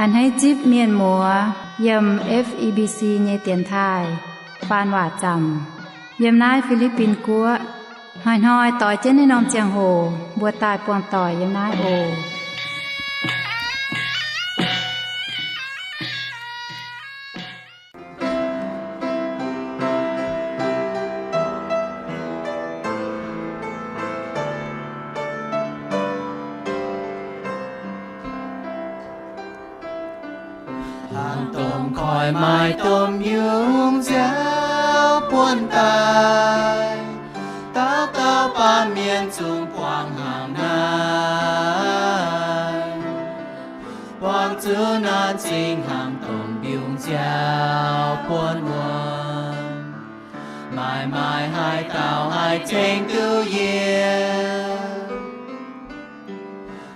อันให้จิบเมียนหมัวยำ FEBC เยเตียนทายปานว่าจำยำนายฟิลิปปินกัวหอยต่อยเจนในนอมเจียงโหบัวตายปวงต่อยยำนายโอคอยไม้ต้มยุงเจ้าป่วนตายเต้าปานเมียนจุงปวางห่างนายปวางจื้อนานจริงห่างต้มยุงเจ้าป่วนวันไม้หายเต่าหายเจงตู้เย็น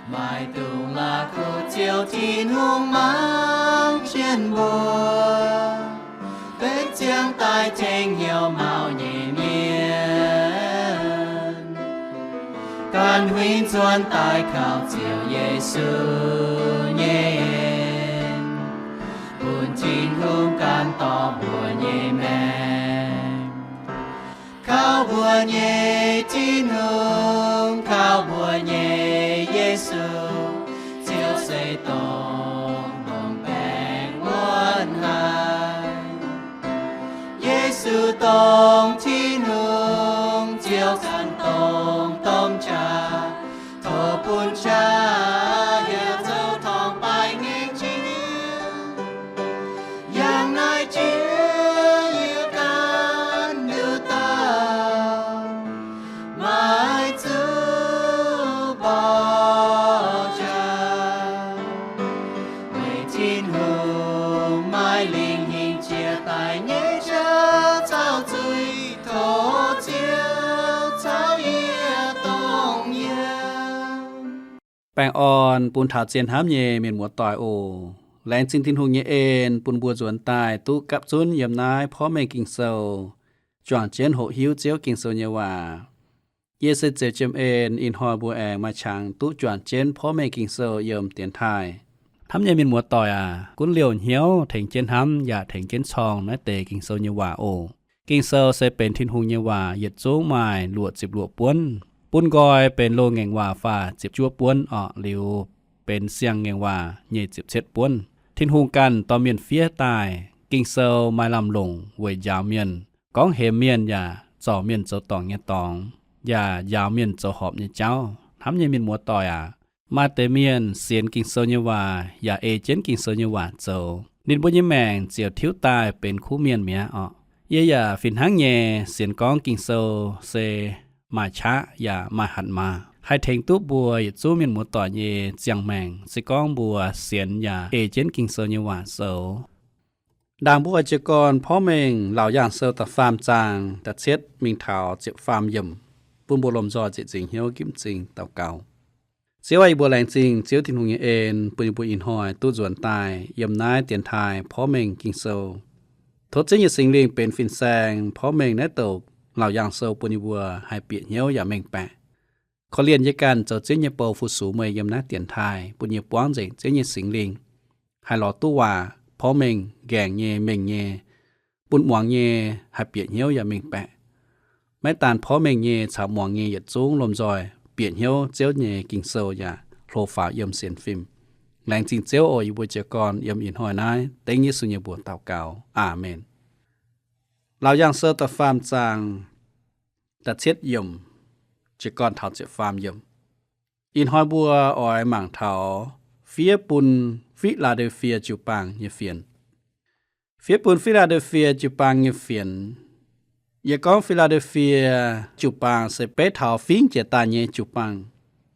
ไม้ตุงลาคูเจียวที่นุ่งมังเชียนบัวเป็ดเจียงตายเจงเหี่ยวเมาเย่เมียนการวินจวนตายข่าวเจียวเยซูเย็นบุญจีนทุ่มการต่อบัวเย่แม่ข้าวบัวเย่จีนทุ่มข้าวบัวเย่เยซูเจียวเสยตองแปงวนหายเยซูตองที่นุ่งเจียวสันตองต้มชาโทปุญชาอย่าเจ้าทองไปเงี้ยจีอย่างนายจีอยู่กันดูตาไม่จูบอจาไม่ทินหูไม่ลิงหิงเจียตายเงี้ยเจ้าจุยโทเจียวเจ้าเยี่ยต้องเยี่ยแปงอ่อนปูนถาเจียนห้ามเยเมียนหมวดต่อยโอแรงจินทินหงเยเอ็นปูนบัวจวนตายตู้กับซุนยำนายพ่อแม่กิงเซาจวนเจียนโหหิวเจียวกิงเซาเยว่าเยเซเจเจมเอ็นอินหอยบัวแองมาช่างตู้จวนเจียนพ่อแม่กิงเซายมเตียนทายทำเยเมียนหมวดต่อยกุนเหลียวเหียวถึงเจียนห้ำอย่าถึงเจียนชองนะเตกิงเซาเยว่าโอกิงเซาเซเป็นทินหงเยว่าเหยียดโจ้งไม้หลวด10หลวดป้วนปุ้นกอยเป็นโลแงงว่าฟ้า10จั่วป้วนหลิวเป็นเสียงแงงว่าเย่17ป้วนทินหงกันต่อเมียนเฟียตายกิงเซาไม้ลำลงเวยยาวเมียนก้องเหมเมียนอย่าจ่อเมียนเจ้าตองเงี้ยตองอย่ายาวเมียนเจ้าหอบเนี่ยเจ้าทำเยเมียนมัวต่อยมาเตเมียนเสียนกิงเซาเยว่าอย่าเอเจนกิงเซาเยว่าเจ้านินบุญยแมงเจียวทิ้วตายเป็นคู่เมียนเมียเย่อย่าฟินหังเยเสียนก้องกิงเซาเซมาช้าอย่ามาหันมาให้เทงตู้บัวอย่าจู้เมียนหมูต่อเยเจียงแมงสิก้องบัวเสียนอย่าเอเจนกิงเซอเยว่าเซาดังบัวเจกรพ่อเมงเหล่าอย่างเซลตัดฟาร์มจางตัดเช็ดมิงเถาเจ็บฟาร์มย่ำปุ่นบัวลมจอเจ็ดจริงเหี่ยวกิ้มจริงเต่าเก่าเสียวไอบัวแรงจริงเสียวทินหงเอ็นปุ่นบัวอินหอยตู้จวนตายย่ำนายเตียนทายพ่อเมงกิงเซลทดเจยสิงเลียงเป็นฟินแซงพ่อเมงในตกเหล่าอย่างเซลปุนิบัวให้เปียเหี่ยวอย่าเมงแปะเขาเรียนยกันเจ้าเจ้าเยโปฟุสูเมยยำนักเตียนไทยปุญญป้องเจเจ้าเยสิงลิงให้หล่อตู้ว่าพ่อเมงแกงเยเมงเยปุนหมวงเยให้เปียเหี่ยวอย่าเมงแปะไม่ตานพ่อเมงเยชาวหมวงเยหยัดจูงลมจอยเปียเหี่ยวเจ้าเยกิงเซลอย่าโลฟ้ายำเสียนฟิล์มแรงจริงเจ้าโออยู่บนเจกรยำอินหอยนายเต็งยิสุญญบัวเต่าเก่าอาเมนเรายังเซอร์ตฟาร์มจางตัดเช็ดยมเจกรเท่าเจ็บฟาร์มยมอินหอยบัวออยหมั่งเท่าเฟียปุนฟิลาเดลเฟียจูปังเยเฟียนเฟียปุนฟิลาเดลเฟียจูปังเยเฟียนยากองฟิลาเดลเฟียจูปังเซเปเท่าฟิงเจตาเยจูปัง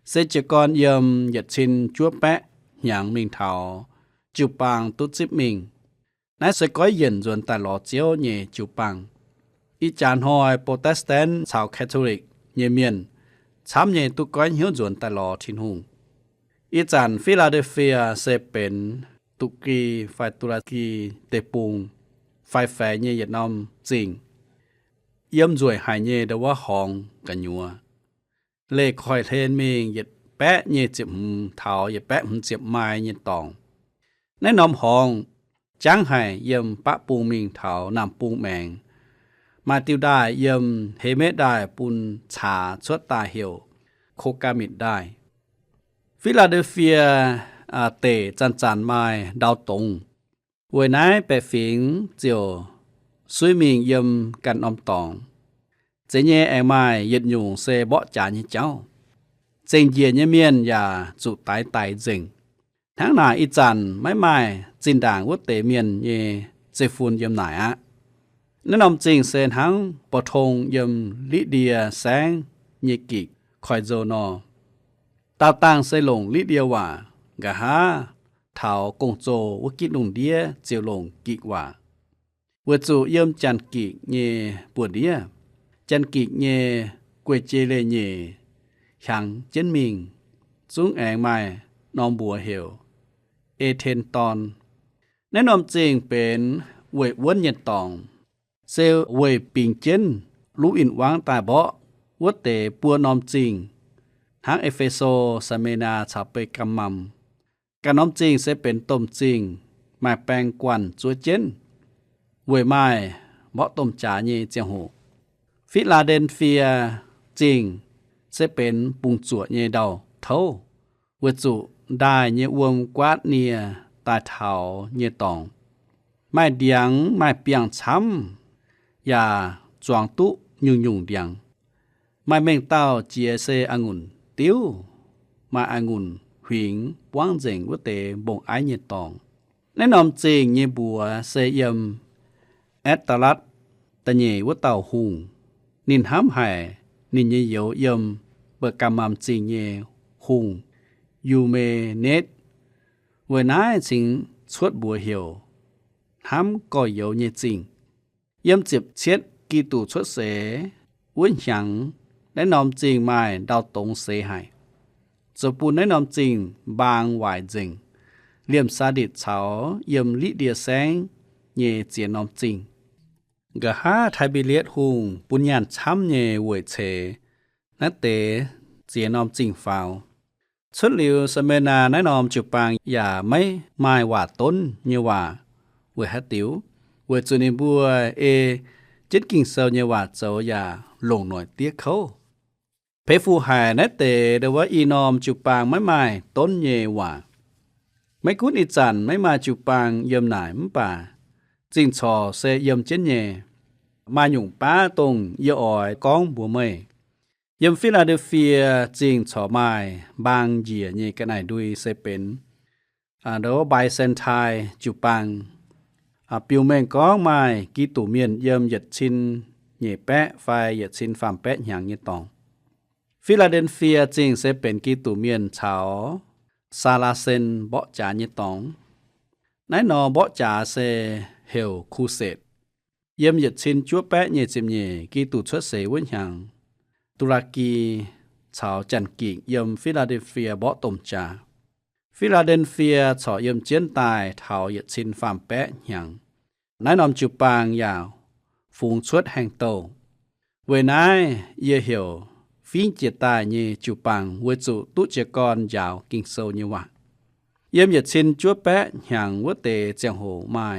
เซเจกรยมหยัดชินจัวแปะหยางมิงเท่าจูปังตุจิบมิงนายสก้อยเย็นจนแต่หล่อเจียวเยจูปังอีจานหอยโปรเตสแตนต์ชาวแคทอลิกเยเมียนช้ำเยตุก้อยเหี่ยวจนแต่หล่อทินหุงอีจานฟิลาเดลเฟียเซเป็นตุกีไฟตุรกีเตปุงไฟแฝเยเยนอมจริงเยี่ยมจวยหายเยเดว่าหองกันยัวเลขคอยเทนเมงเย็ดแปะเยเจ็บเท้าเย็ดแปะเจ็บไม้เยตอง ในนอมห้องจังให้เยี่ยมปะปูงมิงเถานำปูงแมงมาติวได้เยี่ยมเฮเมดได้ปุนฉาชดตาเหี่ยวโคกามิดได้ฟิลาเดลเฟียเตจันไม้ดาวตงเวยนายแปะฝิงเจียวซุยมิงเยี่ยมกันอมตองเจเยแองไม้ยึดอยู่เซเบาะจานี่เจ้าเจงเยียเยเมียนอย่าจุตายตายเจงทั้งหนาอีจันไม่จินด่างวัดเตเมียนเยเจฟูนเยี่ยมไหนอะแนะนำจริงเซนทั้งปะทงเยี่ยมลิเดียแสงเยกิคอยโจนอตาต่างเซลงลิเดียว่ากะฮาเถากงโจวกิดลงเดียเจียวลงกิกว่าเวจูเยี่ยมจันกิเยปวดเดียจันกิเยกวยเจเลเยหังเจนมิงซุงแองไม้นอมบัวเหี่ยวเอเทนตอนแนะนำจริงเป็นเวยวนเย็นตองเซลเวยปิงเจนรู้อินวางตาเบาะวัดเตปัวนอมจริงทั้งเอเฟโซสเมนาชาเปกัมมัมการน้อมจริงเสเป็นต้มจริงหมายแปลงกวนจัวเจนเวยไม้เบาะต้มจ่าเยเจียงหูฟิลาเดลเฟียจริงเสเป็นปุงจั่วเยเดาเท่าเวจุได้เยอวมกวาดเนียตาเถาเยตองไม่เดียงไม่เปียงช้ำอย่าจวงตุยุ่งเดียงไม่เม่งเต้าเจียเซองุ่นติ้วมาองุ่นหิงป้วงเจงวเตบงไอเยตองแนะนำจริงเยบัวเซเยมแอตตลัดตะเยวเต้าหุงนินห้ำไห่นินเยเยวเยมเบิกกำมำจริงเยหุงยูเมเนตเวนายจิงชวดบัวเหี่ยวห้ำก่อเยวเยจริงเยี่ยมจิบเช็ดกีตูชวดเสวิ่งหยังและนอมจริงไม่ดาวตรงเสหายจะปูนและนอมจริงบางหวายจริงเลี่ยมซาดิดเฉาเยี่ยมลิเดียแสงเยเจียนอมจริงกะฮาไทบิเลียดหุงปุญญาช้ำเยเวยเชนัตเตเจียนอมจริงฟาวชุดหลิวสเมนาแนะนำจุปังอย่าไม่ไม่ว่าต้นเยว่าเวฮัตติวเวจุนิบัวจิตกิ่งเซลเยว่าเจ้าอย่าลงหน่อยเตี้ยเขาเพฟูหายนัตเตเดว่าอีนอมจุปังไม่ต้นเยว่าไม่คุ้นอีจันไม่มาจุปังเยี่ยมหน่ายมป่าจิงชอเซเยี่ยมเจนเยมาหยุ่งป้าตรงเยอ่อยก้องบัวเมยยมฟิลาเดลเฟียจริงชอไม้บางเหยียนี่กันไหนดุยเซเป็นเดอไบเซนไทจุปังปิวเมงก้องไม้กีตูเมียนยมหยัดชินเหย่แปะไฟหยัดชินฟามแปะอย่างเงี้ยตองฟิลาเดลเฟียจริงเซเป็นกีตูเมียนชาวซาลาเซนเบาะจาเงี้ยตองนายนอเบาะจาเซเฮลคูเซตยมหยัดชินจัวแปะเหย่จิมเหย่กีตูชดเสวิญญางตุรกีชาวจันกิยมฟิลาเดลเฟียเบาะตมจาฟิลาเดลเฟียชอยมเจียนตายเถาหยัดชินฟามแปะอย่างนายนอมจุปางยาวฝูงชวดแห่งโตเวนายเยเหียวฟิงเจตายเยจุปังเวจุตุเจกรยาวกิงโซเยวะยมหยัดชินจัวแปะอย่างวเตเจียงโหไม้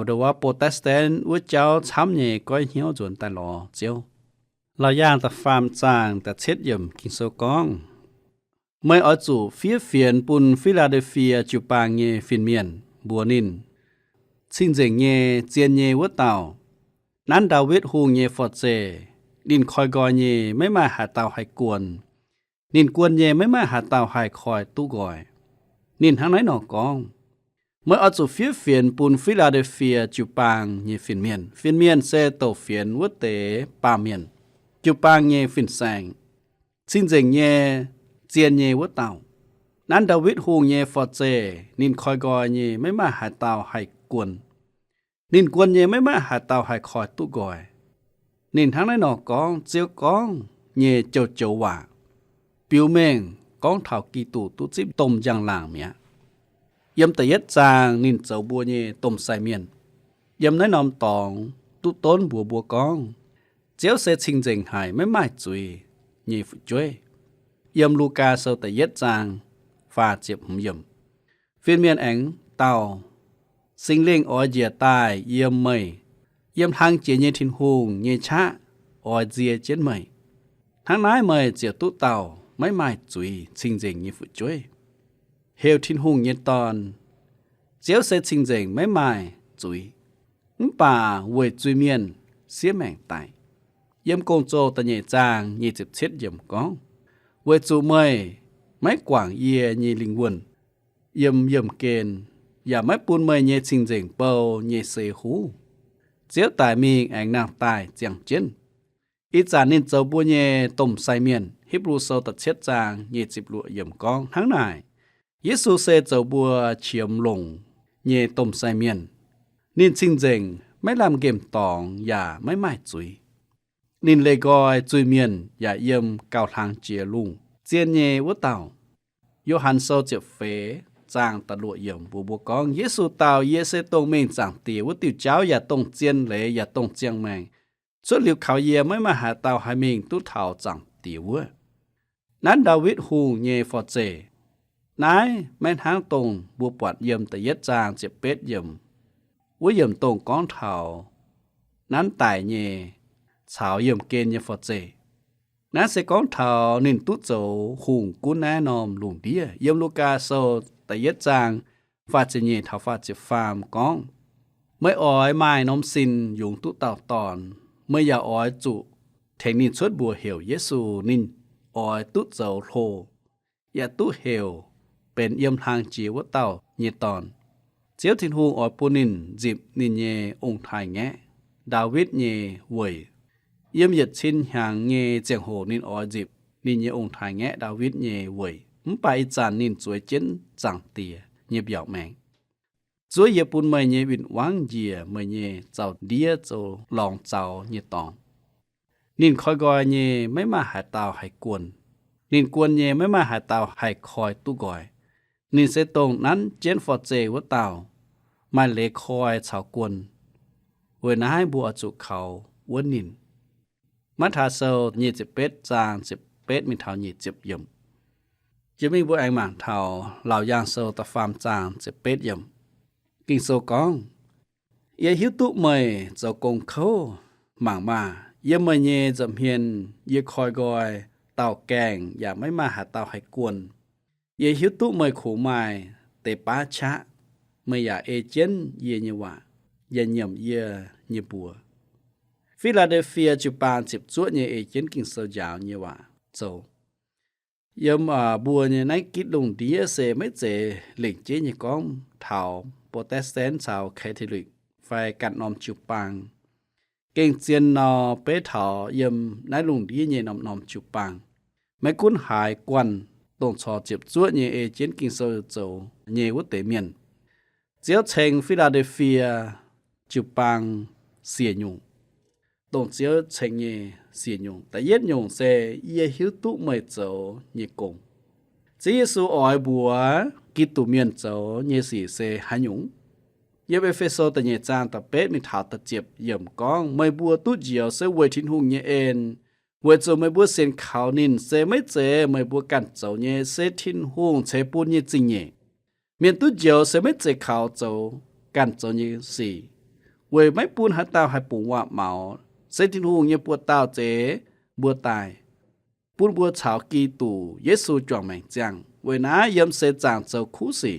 เดว่าโปรเตสแตนต์วเจ้าช้ำเยก้อยเหี่ยวจนตลอเจียวเราย่างแต่ฟาร์มจางแต่เช็ดย่ำกินโซกองเมื่อเอาจู่เฟียนปุนฟิลาเดลเฟียจุปางเยฟินเมียนบัวนินซินเจงเยเจียนเยวเต่านั้นดาวิดฮูงเยฟอร์เจดินคอยกอยเยไม่มาหาเต่าให้กวนนินกวนเยไม่มาหาเต่าให้คอยตู้กอยนินทั้งไหนหนอกองเมื่อเอาจู่เฟียนปุนฟิลาเดลเฟียจุปางเยฟินเมียนเซโตเฟียนวัดเตปาเมียนจุปางเยฟินแสงซินเจงเยเจียนเยวเต่านั้นดาวิดฮูงเยฟอร์เจนินคอยกอยเยไม่มาหาเต่าให้กวนนินกวนเยไม่มาหาเต่าให้คอยตู้กอยนินทั้งในนอกกองเจียวกองเยเจ้าว่าปิวเมงกองเท่ากีตูตุจิบต้มอย่างหลางเมียยำแต่ยัดจางนินเจ้าบัวเยต้มใส่เมียนยำในนอมตองตุต้นบัวกองเจ้าเสชิงเจงหายไม่ไม่จุยเยฟุจ้วยยำลูกาเซาแต่ยัดจางฟาเจ็บหุ่มยำฟินเมียนแอง เต้าสิ่งเล่งออยเจียตายเยี่ยมไม่เยี่ยมทางเจียเยทินหุงเยชะออยเจียเจนไม่ทางนายไม่เจียตุเต้าไม่ไม่จุยชิงเจงยี่ฟุจ้วยเฮลทินหุงเยตอนเจียวเสชิงเจงไม่ไม่จุยป่าเวจุยเมียนเสียแมงตายเยี่ยมกงโจตะเยจางยี่จิบเช็ดเยี่ยมก้องเวจูเมยไม่กว่างเยียยี่ลิงวนเยี่ยมเกณฑ์อย่าไม่ปูนเมยเยชิงเจงเปาเยเสหูเจียวตายมีแองนางตายเจียงเจนอีจานินเจ้าบัวเยต้มไซเมียนฮิบรูโซตัดเช็ดจางเยจิบลัวเยี่ยมก้องทั้งนายเยซูเซเจ้าบัวเฉียมลงเยต้มไซเมียนนินชิงเจงไม่ลำเกมตองอย่าไม่ไม่จุยนินเลกอยจุยเมียนอย่าเยี่ยมเก่าทางเจียลุงเจียนเยวะเต่าโยฮันโซเจ็บเฟจางตะลวเยี่ยมบูบกองเยซูเต่าเยเซตงเมงจางตีวะติวเจ้าอย่าตงเจียนเหลอย่าตงเจียงแมงส่วนเหลียวเขาเยไม่มาหาเต่าให้เมงตุเท่าจางตีวะนั้นดาวิดฮูเยฟอเจนายแม่นทางตรงบัวปวดเยี่ยมแต่เย็ดจางเจ็บเป็ดเยี่ยมวะเยี่ยมตรงก้อนเท่านั้นตายเยชาวเยี่ยมเกณฑ์เยฟอเจนั้นเสก้อนเท่านินตุโจหุงกุนแนะนอมลุงเดียเยี่ยมลูกาโซแต่เย็ดจางฟาเจเยเท่าฟาเจฟาร์มก้องไม่อ้อยไม้น้อมสินยุงตุเต่าตอนเมื่ออย่าอ้อยจุเทงนินชดบัวเหี่ยวเยซูนินอ้อยตุโจโทอย่าตุเหี่ยวเป็นเยี่ยมทางจีวะเต่าเยตอนเจียวทินหูอ้อยปูนินจิบนินเยองค์ไทยแงะดาวิดเยเวยเยี่ยมเหยียดชินหางเงเจียงโหนินอ้อยจิบนินเยองค์ไทยแงะดาวิดเยเวยไปจานนินสวยเจนจังเตียเงียบหยอกแมงสวยเยปุ่นเมยเยวินวังเยียเมยเยเจ้าเดียเจ้าลองเจ้าเยตองนินคอยกอยเยไม่มาหาเตาให้กวนนินกวนเยไม่มาหาเตาให้คอยตู้กอยนินเสตรงนั้นเจนฟอเจวะเตามาเลคอยชาวกวนเวนายบัวจุเขาวนนินมัทาโซเยจิเป็ดจางจิเป็ดมีเท่าเยจิบยมจะมีบัวแองหมางเท่าเหล่ายางโซตะฟามจางจิเป็ดยมกิงโซกองเยหิวตุเมยเจ้ากงเขาหมางมาเยเมยเยจำเฮียนเยคอยกอยเต่าแกงอย่าไม่มาหาเต่าให้กวนเยหิวตุเมยขู่ไม้เตป้าชะไม่อย่าเอเจนเยเนวะเยเยี่ยมเยเนบัวฟิลาเดลเฟียจูปานจิบจวดเยเอเจนกิงโซยาวเนวะโซยมบัวเนนักกิดลงดีเสไม่เจหลิงเจเนก้องเท่าโปรเตสแตนต์ชาวแคทอลิกไฟกัดนอมจูปังเก่งเจียนนอเป้เท่ายมนายลุงดีเยนอมจูปังไม่คุ้นหายกวนตรงชอจิบจวดเยเอเจนกิงโซโจเยวุเตเมียนเจียวเชงฟิลาเดลเฟียจูปังเสียยุงตรงเจียวเชงเยเสียยุงแต่เย็ดยุงเสเยหิวตุไม่โจเยกงเจเยซูอ้อยบัวกิตุเมียนโจเยสีเสหันยุงเยเบเฟโซตะเยจางตะเป็ดมีถาวตะเจ็บเยี่ยมก้องไม่บัวตุเจียวเสเวทินหุงเยเอ็นเวโจไม่บัวเซนขาวนินเสไม่เจไม่บัวกันโจเยเสทินหุงเชปูนเยจิงเยเมียนตุเจียวเสไม่เจขาวโจกันโจเยสีเวไม่ปูนหาตาวให้ปูว่าเมาเสทินหุงเยปัวตาวเจบัวตายปุ้นบัวฉาวกีตู่เยซูจวงแมงจังเวนาเยี่ยมเสจางเจ้าคู่สี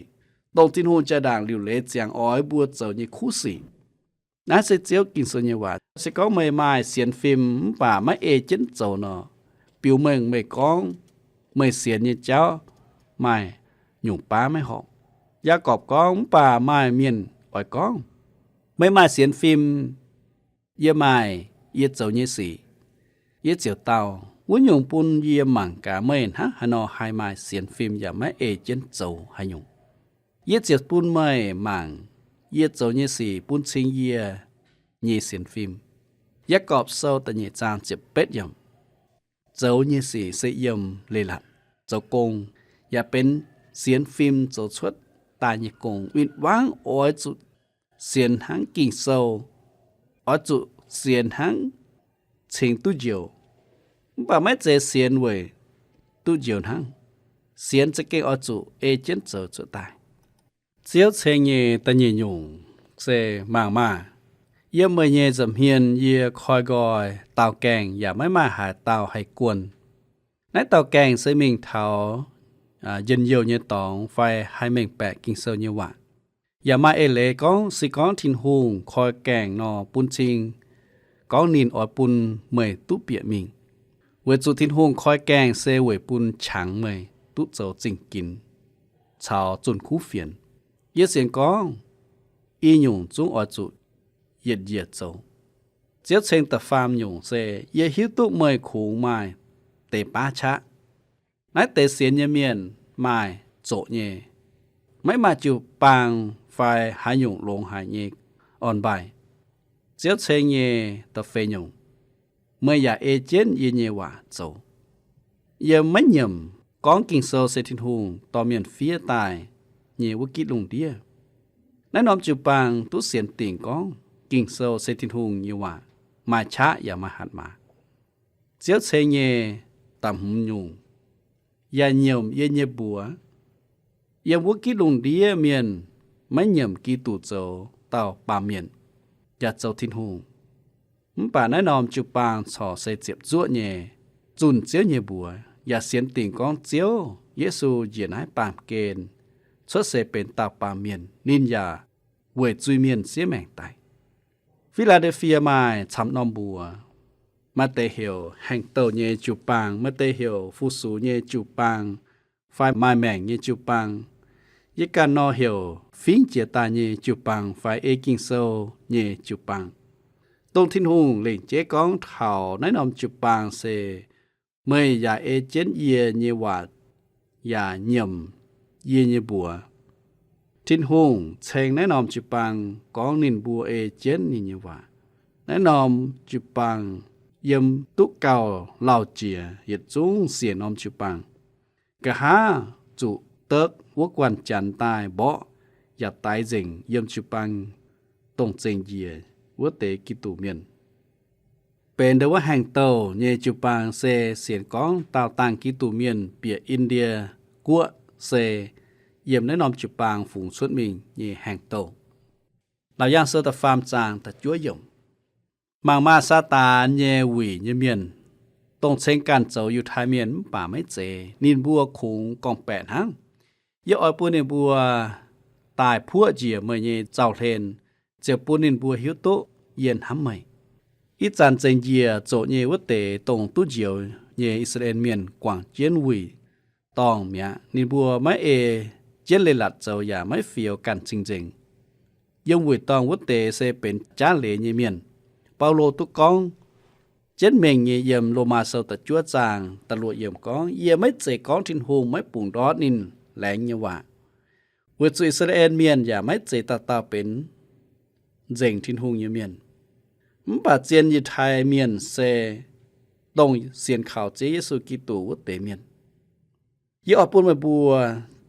ตรงที่หูจะด่างหลิวเลจางอ้อยบัวเจ้านี่คู่สีน่าเสเจียวกินส่วนใหญ่ว่าเสก็ไม่มาเสียนฟิล์มป่าไม่เอเจนเจ้าเนาะปิวเมืองไม่ก้องไม่เสียนเนี่ยเจ้าไม่หยุ่งป้าไม่หอกยากอบก้องป่าไม่เมียนอ้อยก้องไม่มาเสียนฟิล์มเยี่ยไม่เยี่ยเจ้าเนี่ยสีเยี่ยเจียวเต้าวุ้นยงปุ่นเยี่ยมหมั่งกาเมนฮะฮานอไฮมาเสียนฟิล์มอย่าไม่เอเจนโจหายงเยี่ยเจียวปุ่นไม่หมั่งเยี่ยโจเนี่ยสีปุ่นชิงเยี่ยเยี่ยเสียนฟิล์มยักกอบโซตะเยี่ยจางเจ็บเป็ดยำโจเนี่ยสีเสียมเลยหลัดโจกงอย่าเป็นเสียนฟิล์มโจชดตาเยี่ยกงวิดวางอ้อยจุเสียนหังกิ่งโซอ้อยจุเสียนหังชิงตุเจียวป่าไม่เจเสียนเว่ยตู้เจียวทั้งเสียนจะเก่งอจุเอเจนต์เจอตาย เจียวเชงเยตะเยยงเซมางมาเยี่ยมเมื่อเยจำเฮียนเยคอยกอยเตาแกงอย่าไม่มาหาเตาให้กวนในเตาแกงเสมิงเทาเย็นเยียวเยตองไฟให้เม่งแปะกิงเซลเยวะอย่ามาเอเลก้องสิก้องทินหุงคอยแกงนอปุนชิงก้องนินออดปุนเมยตุเปียมิงเวจุทินหุงคอยแกงเซเวปุนฉังเมยตุเจ้าจิงกินชาวจุนคู่เฟียนเยเสียงก้องอีหยุ่งจุงออจุเย็ดเย็ดโจเจียวเชงตะฟามหยุ่งเซเยหิวตุเมยขูงไม้เตป้าชะนายเตเสียนเยเมียนไม้โจเยไม่มาจูปางไฟหาหยุ่งลงหายเยอ่อนใบเจียวเชงเยตะเฟยหยุ่งเมื่ออย่าเอเจนเยเยว่าโจเยไม่หย่ำก้องกิงโซเซตินหุงต่อเมียนเฟียตายเยวกิดลงเดียแนะนำจูปางตุเสียนติ่งก้องกิงโซเซตินหุงอยู่ว่ามาช้าอย่ามาหัดมาเจียวเชงเยตำหุมยุงอย่าเหยี่ยมเยเยบัวอย่าวกิดลงเดียเมียนไม่เหยี่ยมกีตูโจเต่าปาเมียนอย่าเจ้าทินหุงป่าแนะนำจูปางสอเซเจ็บจั่วเยจุนเจียวเยบัวอย่าเสียนติ่งก้องเจียวเยซูเหยียนให้ปามเกณฑ์ชดเสเป็นตาปาเมียนนินยาเวจุยเมียนเสียแมงไตฟิลาเดลเฟียไม้ชำนอมบัวมาเตเฮลแห่งเตเยจูปางมาเตเฮลฟูสูเยจูปางไฟไม้แมงเยจูปางยิการนอเฮลฟิงเจตาเยจูปังไฟเอกิงโซเยจูปังตรงทินหุงเล่งเจก้องเถ่าในนอมจูปังเซเมื่ออย่าเอเจนเยเยวาดอย่าเยี่ยมเยเยบัวทินหุงเชงแนะนอมจูปังก้องนินบัวเอเจนนี่เยวาแนะนอมจูปังเยี่ยมตุกเก่าเหล่าเจียเหยียดจุ้งเสียนอมจูปังกะหาจุเติกวกวันจันตายบ่อย่าตายเจิงเยี่ยมจูปังตรงเจิงเยียวัวเตกิตูเมียนเป็นเดว่าแห่งเตาเยจูปังเซเสียนก้องตาวต่างกิตูเมียนเปียอินเดียกัวเซเยี่ยมแนะนำจูปังฝูงชุดมิงเยแห่งเตาเราย่างเสือตะฟามจางตะจั่วยงมางมาซาตาเยวีเยเมียนตรงเชงกันเจ้าอยู่ท้ายเมียนป่าไม่เจนินบัวคงกองแปดหังเยอะอ้อยปูนบัวตายพัวเจียเมื่อเยเจ้าเทนเจ้าปูนินบัวหิวโตเย็นหำใหม่อีจันเจงเยียโจเยวเตตรงตู้เจียวเยอิสราเอลเมียนกว่างเจียนวีตองเมียนินบัวไม่เอเจียนเลยหลัดเจ้าอย่าไม่เฟียวกันจริงๆยังวีตองวัเตเซเป็นจ้าเหลเยเมียนเปาโลตุกองเจ็ดเมงเยี่ยมโลมาเซาตะจั่วจางตะลวเยี่ยมก้องเยี่ยไม่เจก้องทินหูไม่ปุ่งดอดนินแหลงเยว่าเวจุอิสราเอลเมียนอย่าไม่เจตาเป็นเจงทินหูเยเมียนป่าเจียนยิไทยเมียนเซตรงเสียนข่าวเจเยซูกิตูวเตเมียนยี่ออปุ่นมาบัว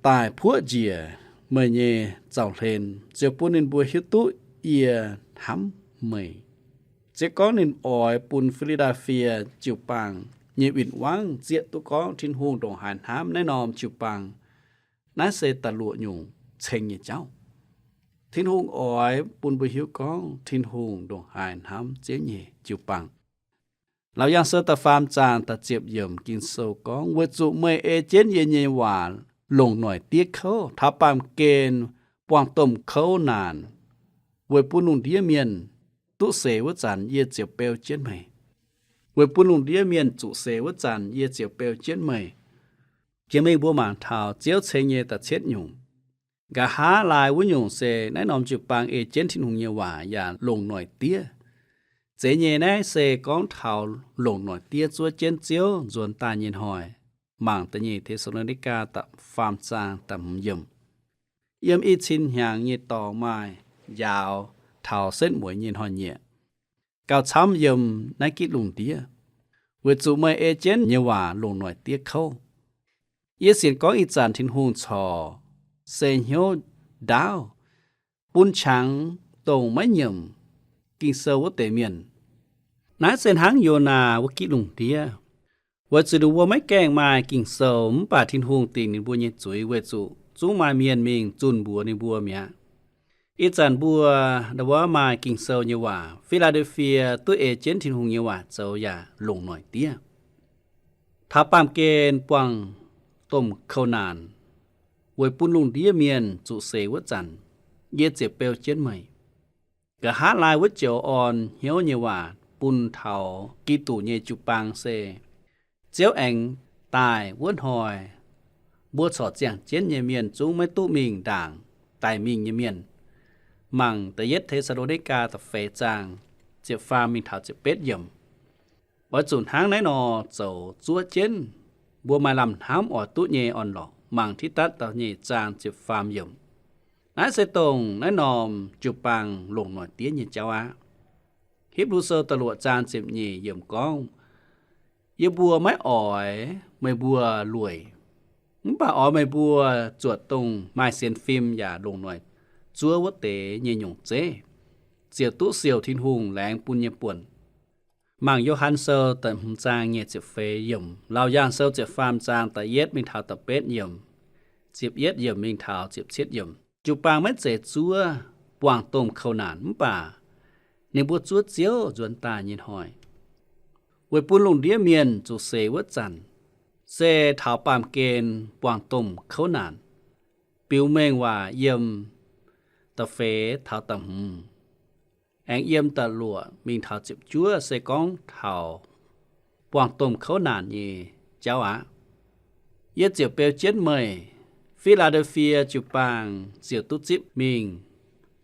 ตายพัวเจียเมื่อเยเจ้าเทนเจ้าปุ่นนินบัวฮิตุเอียทำเมยเจ้าก้อนนินออยปุ่นฟิลิดาเฟียจิวปังเยวินวังเจียตุก้องทินหงดงหานห้ามแน่นอมจิวปังน่าเสตะลวหยุ่งเชงเยเจ้าทินหงออยปุ่นบุหิวก้องทินหงดงหานห้ามเจียเยจิวปังเรายังเสตะฟามจางตะเจ็บเยี่ยมกินโซก้องเวจุเมยเอเจนเยเยหวานลงหน่อยเตี้ยเขาทับปามเกณฑ์ปวงต้มเขานานเวปุ่นนุ่งเดียเมียนตุเสวจันเยเจียวเปลเจียนใหม่เวปุ่นนุ่งเดียเมียนจุเสวจันเยเจียวเปลเจียนใหม่เจียไม่บัวหมางเท้าเจียวเชงเยตะเช็ดหยุ่งกะหาลายวุ้นหยุ่งเสแนะนำจุปางเอเจนทินหงเยว่าอย่าลงหน่อยเตี้ยเจเยแน่เสก้องเท้าลงหน่อยเตี้ยจัวเจียนเจียวจวนตาเย็นหอยหมางตะเยเทสโลนิกาตะฟามจางตะหย่เยี่ยมอีชินหยางเยต่อไม้ยาวเท่าเส้นหมวยเย็นหอยเยเกาช้ำเยี่ยมในกิลุงเตี้ยเวจุเมยเอเจนเยว่าลงหน่อยเตี้ยเข้าเยเสียนก้องอีจานทินหงชอเซนโยดาวปุนชังตรงไม่เยี่ยมกินเซวเตเมียนนายเซนหังโยนาวกิลุงเตี้ยว่าจะดูว่าไม่แกงมากิ่งเสมป่าทินหงติงนินบัวเยจุยเวจุ จูมาเมียนมิงจุนบัวในบัวเมียอีจันบัวดว่ามากิงเซลเยว่าฟิลาเดลเฟียตัวเอเจนต์ทินหุงเยว่าเจ้าอย่าลงหน่อยเตี้ยถ้าปามเกณฑ์ปวงต้มข้าวนานไว้ปุ่นลุงเดียเมียนจุเสวจันเยเจ็บเปลวเจนใหม่กะหาลายวัดเจียวอ่อนเหี่ยวเยว่าปุ่นเทากีตู่เยจุปังเซเจียวแองตายวนหอยบัวสอดเจียงเจนเยเมียนจุงไม่ตู้มิงด่างตายมิงเยเมียนมังแต่เย็ดเทสโรดิกาตะเฟจางเจ็บฟามิงเถาเจ็บเป็ดย่ำว่าจุนหางไหนนอเจ้าจัวเจนบัวมาลำห้ามออดตุเยอ่อนหลอกมังที่ตัดตะเยจางเจ็บฟามย่ำนายเสตงนายนอมจุปังลงหน่อยเตี้ยเยเจ้าวะฮิบรูเซอร์ตลวดจานเจ็บเยย่ำก้องเยบัวไม่อ่อยไม่บัวรวยป่าอ๋อไม่บัวจวดตรงไม้เสียนฟิล์มอย่าลงหน่อยจัววะเตเยหยงเจเจียวตุเสียวทินหุงแหลงปุญญป่วนมังโยฮันเซอร์แต่หุ่นจางเงียเจ็บเฟยย่ำเราย่างเซอร์เจ็บฟาร์มจางแต่เย็ดมิงเท้าตะเป็ดย่ำเจ็บเย็ดย่ำมิงเท้าเจ็บเช็ดย่ำจูปางไม่เจ็ดจัวปวางต้มข้าวนานป่าในบัวจัวเจียวจวนตาเย็นหอยไว้ปุ่นลงเดียเมียนจูเสวจันเซเท้าปามเกณฑ์ปวางต้มข้าวนานปิวเมงว่าเยี่ยมตะเฟเท้าตะหูแองเยี่ยมตะลัวมิงเท้าเจ็บจัวเสกองเท้าปวางต้มข้าวนานเยเจ้าอะเย็ดเจียวเปลวเจ็ดเมยฟิลาเดลเฟียจูปางเจียวตุจิบมิง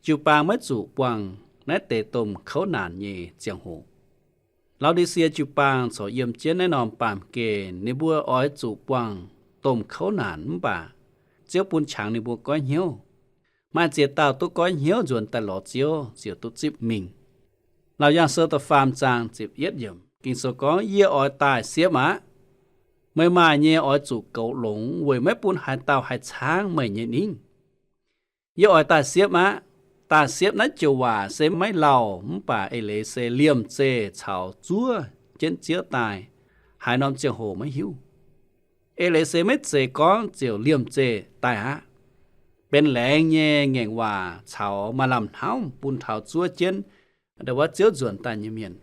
จูปางไม่จูปวางในเตต้มข้าวนานเยเจียงหูเราได้เสียจูปางสอเยี่ยมเจนแน่นอนปามเกณฑ์ในบัวอ้อยจูปวางต้มข้าวนานป่าเจียวปุนฉางในบัวก้อยเหี่ยวมาเจียเต่าตุก้อยเหี่ยวจวนตลอดเจียวตุจิบมิงเราย่างเสือตะฟามจางจิบเย็ดเยี่ยมกินสก้องเยี่ยอ้อยตายเสียมาไม่มาเยี่ยอ้อยจูเกาหลงเวยไม่ปุนหายเต่าหายช้างไม่เยี่ยนิ่งเยี่ยอ้อยตายเสียมาตาเสียบนั้นจะว่าเสไม่เล่าป่าเอเลเซเลี่ยมเจเฉาจัวเจนเจียวตายหายนอมเจียวโหไม่หิวเอเลเซไม่เจก้องเจียวเลี่ยมเจตายฮะเป็นแหลงแย่แง่งว่าเฉามาลำเท้าปุนเท้าจัวเจนแต่ว่าเจียวจวนตายเมียน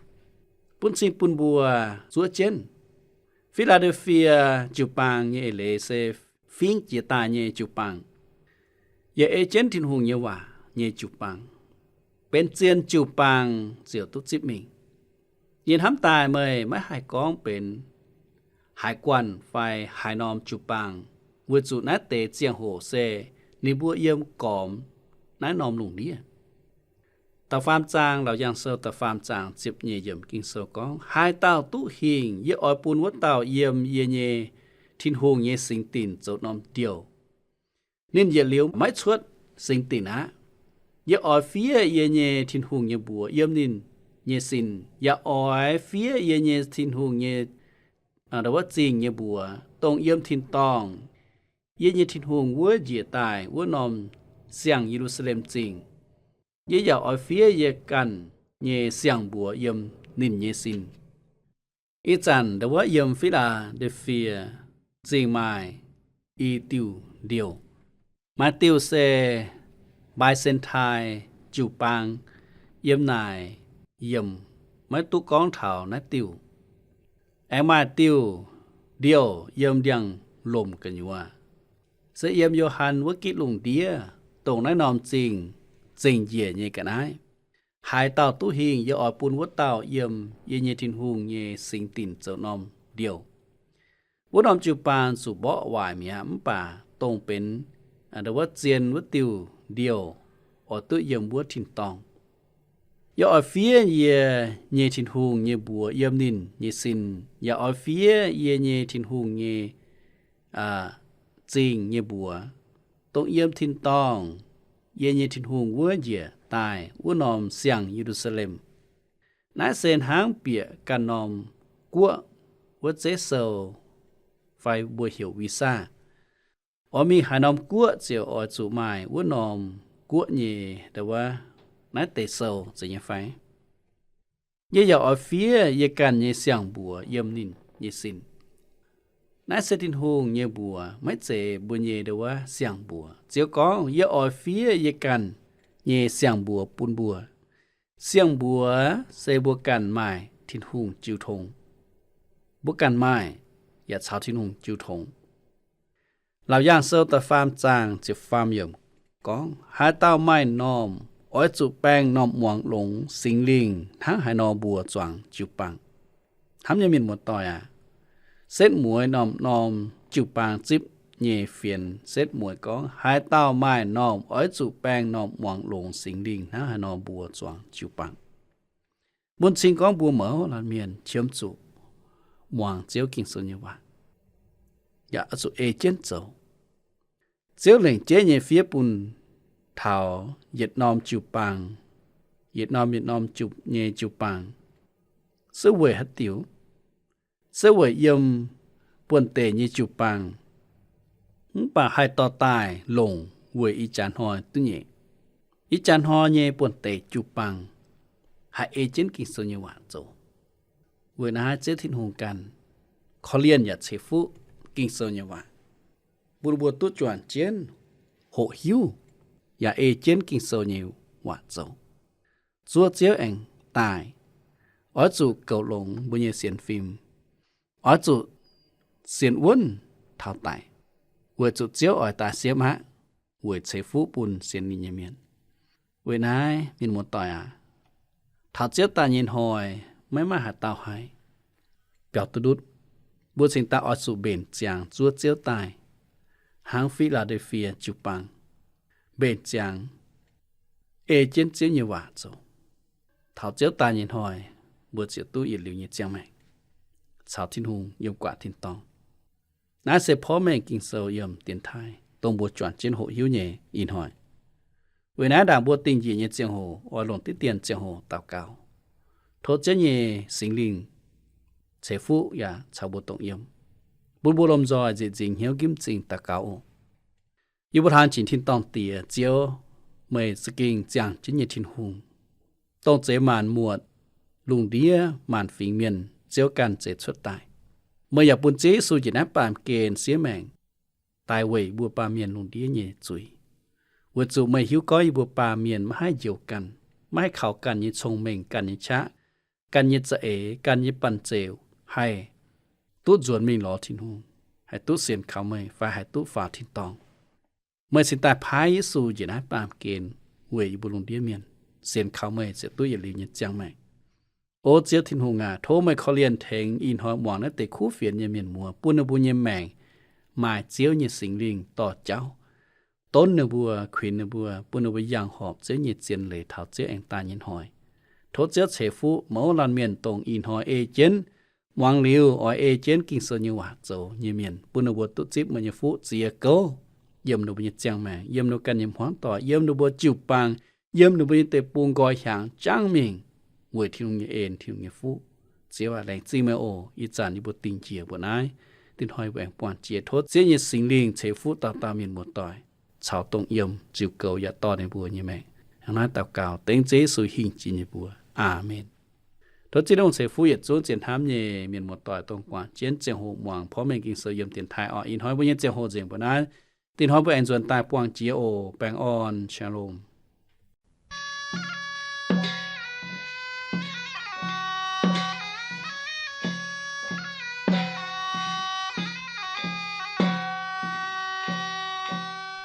ปุนสิงปุนบัวจัวเจนฟิลาเดลเฟียจูปังเอเลเซฟิงเจียตายจูปังเยเอเจนทินหงเยว่าเยจูปังเป็นเจียนจูปังเสียวตุจิบมิงยินห้ำตายเมยไม่หายก้องเป็นหายกวนไฟหายนอมจูปังวิจุนัดเตเจียงโหเซนิบัวเยี่ยมกอมน้านอมหลงนี้ตาฟามจางเรายังเซลตาฟามจางจิบเยี่ยมกิงเซลก้องหายเต้าตุหิงเยออยปูนวัดเต้าเยี่ยมเยทินหงเยสิงตินโจนอมเดียวนินเยเลี้ยวไม่ชวดสิงตินฮะอย่าอ้อยเฟียเยเนทินหุงเยบัวเยี่ยมนินเยสินอย่าอ้อยเฟียเยเนทินหุงเยแต่ว่าจริงเยบัวตรงเยี่ยมทินตองเยเนทินหุงวัวเจียตายวัวนอมเสียงเยรูซาเล็มจริงอย่าอ้อยเฟียเยกันเยเสียงบัวเยี่ยมนินเยสินอีจันแต่ว่าเยี่ยมฟิลาเดลเฟียจริงไม่อีติวเดียวมาติวเซบายเซนไทจูปังเยี่ยมนายเยี่ยมไม่ตุกองเถานะติวแอมาติวเดียวเยี่ยมยังลมกันอยู่ว่าเสียเยี่ยมโยฮันวกิลุงเดียตรงนั้นนอมจริงเหยียเยกันไอหายเต่าตู้หิงเยออปูนวัดเต่าเยี่ยมเยทินหุงเยสิงตินเจ้านอมเดียววัดนอมจูปังสุบ่วายมีหำป่าตรงเป็นแต่ว่าเจียนวัดติวเดียวอตุเยี่ยมบัวทินตองอย่าอเฟียเยทินหุงเยบัวเยี่ยมนินเยสินอย่าอเฟียเยทินหุงเยจริงเยบัวตรงเยี่ยมทินตองเยทินหุงวัวเจียตายวัวนอมเสียงเยรูซาเล็มนายเซนหางเปียกันนอมกัววัดเจเซลไฟบัวเหียววิซามีหานอมกัวเจียวอจูไม้วัวนอมกัวเย่แต่ว่านัดเตเซลจะยังไฟอย่าเฟียอย่ากันอย่าเสียงบัวเยี่ยมนินอย่าสิน นายเสตินหงเยบัวไม่เจบุญเยเดว่าเสียงบัวเจียวกองเยออยเฟียเยกันเยเสียงบัวปุนบัวเสียงบัวเสบัวกันไม้ทินหงจิวทงบัวกันไม้อย่าชาวทินหงจิวทงเราย่างเซลแต่ฟาร์มจางจิฟาร์มยมกองหาเต้าไม้นอมอ้อยจุแป้งนอมหมวงหลงสิงลิงทั้งหานอบัวจวงจิวปังทำยังมีหมดต่อยเซ็ตหมวยนอมจิวปางจิบเย่เฟียนเซ็ตหมวยกองหายเต้าไม้นอมอ้อยจุแป้งนอมหมวงหลงสิงลิงทั้งหานอบัวจวงจิวปังบนสิงกองบัวเหมอลานเมียนเชื่อมจุหมวงเจียวกินสุญญวะอย่าจุเอเจนเจ้าเจียวเหล่งเจเย่เฟียปุ่นเท่าเย็ดนอมจิวปังเย็ดนอมจุบเย่จิวปังเสวยฮัตติวเสวยยมป่วนเตเย่จิวปังป่าให้ต่อตายลงเวยอีจานหอยตุ้เย่อีจานหอยเย่ป่วนเตจิวปังหาเอเจนกินสุญญวะโจเวนะเจทินหงกันขอเลียนอย่าเชฟุกินสุญญวะบุบัวตุจวนเจนโหหิวอย่าเอเจนกินโซนิวว่าโจจัวเจียวเองตายอ้อจูเกาหลงบุญเยเสียนฟิล์มอ้อจูเสียนวุ่นเท่าตายเวจูเจียวอ้อยตาเสียมะเวเชฟูปุนเสียนนิยเมียนเวนายมินหมดต่อยเท่าเจียวตาเย็นหอยไม่มาหาเต้าให้เปียวตุดุดบุญสิงตาอ้อจูเบนจางจัวเจียวตายหางฟิลาเดลเฟียจูปังเบนจางเอเจนเจียวเยว่าโจเท่าเจียวตาเย็นหอยบัวเจียวตู้เอียหลิวเยเจียงแม่ชาวทินหงยมกว่าทินตองนาเสพ่อแม่กิงเซลยมเตียนไทยตรงบัวจวนเจนโหหิวเยอินหอยเวนาด่างบัวติงเยเจียงโหอหลงติเตียนเจียงโหเต่าเก่าโทเจเยสิงลิงเชฟุยาชาวบัวตงยมบุญบัวลมจอยจิจิงเหี่ยวกิมจิงตะเก่ายุบทานจินทินตองเตียเจียวเมยสกิงจางจินเยทินหงต้องเจมานหมวดลุงเดียมานฟิงเมียนเจียวกันเจสุดตายเมื่ออยากปุ่นเจสู่จินะปามเกณฑ์เสียแมงตายเวยบัวปาเมียนลุงเดียเยจุยวัดจูไม่หิวก้อยบัวปาเมียนมาให้เจียวกันไม่ให้เข้ากันยิชงเมงกันยิชะกันยิจะเอกันยิปันเจวให้ตู้จวนมีหลอทินหงให้ตู้เสียนเขาเมยฝ่ายให้ตู้ฝ่าทินตองเมื่อสิตาพายสู่จินะปามเกณฑ์เวยบุลุงเดียเมียนเสียนเขาเมยเสียตู้อย่าลืมยิจังแม่โอเจียวทินหงโทไม่เขาเรียนเทงอินหอยหมวงนั่นแต่คู่เฟียนเยเมียนมัวปุณบุญเยแมงมาเจียวเยสิงลิงต่อเจ้าต้นเนบัวขวินเนบัวปุณบุญยางหอบเจียวเยเจียนเลยเท่าเจียวแองตาเย็นหอยโทเจียวเฉฟูเมาลันเมียนตรงอินหอยเอเจนวางลิวออยเอเจนกิงโซนิวะโจเยเมียนปุณบัวตุจิบมันยฟูเจียโกเยี่ยมดูบุญจังแม่เยี่ยมดูกันยิมหวงต่อเยี่ยมดูบัวจิวปังเยี่ยมดูบุญเตปูงกอยหางจังมิงเวยที่ลุงเอ็นที่ลุงฟูเจียวแรงจีเมโออีจานอีบัวติงเจียบัวนายตินหอยแหวงปวนเจียทดเจียสิงลิงเฉฟูตามีนหมดต่อยชาวตรงเยี่ยมจิวเกาอย่าต่อในบัวยี่แม่ทางนั้นตาเก่าเต็งเจสุหิงจีนบัวอาเมนทดจีดงเฉฟูอย่าโจนเจียนทามเย่มีนหมดต่อยตรงกว่าเจียนเจียงโหมวงเพราะแมงกิงเสยยมเตียนไทยออินหอยบุญเจียงโหเจียงบัวนายตินหอยบุญแอนจวนตายปวงเจียโอแปงออนชาโลม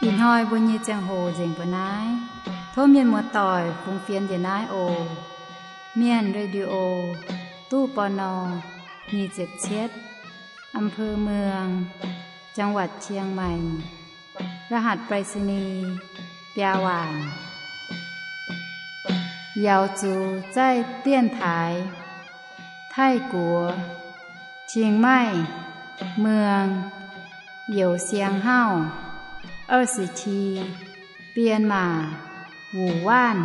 อินหอยบุญเยเจียงโหเจียงบัวนายโทเมียนมัวต่อยฟุงเฟียนเยนายโอเมียนเรดิโอตู้ปน277อำเภอเมืองจังหวัดเชียงใหม่รหัสไปรษณีย์ปยาหวานยาวจูใจเตี้ยนถ่ายไทยกัวเชียงใหม่เมืองเหยวเสียงเฮ้า20ทีเปลี่ยนมาหูว่าน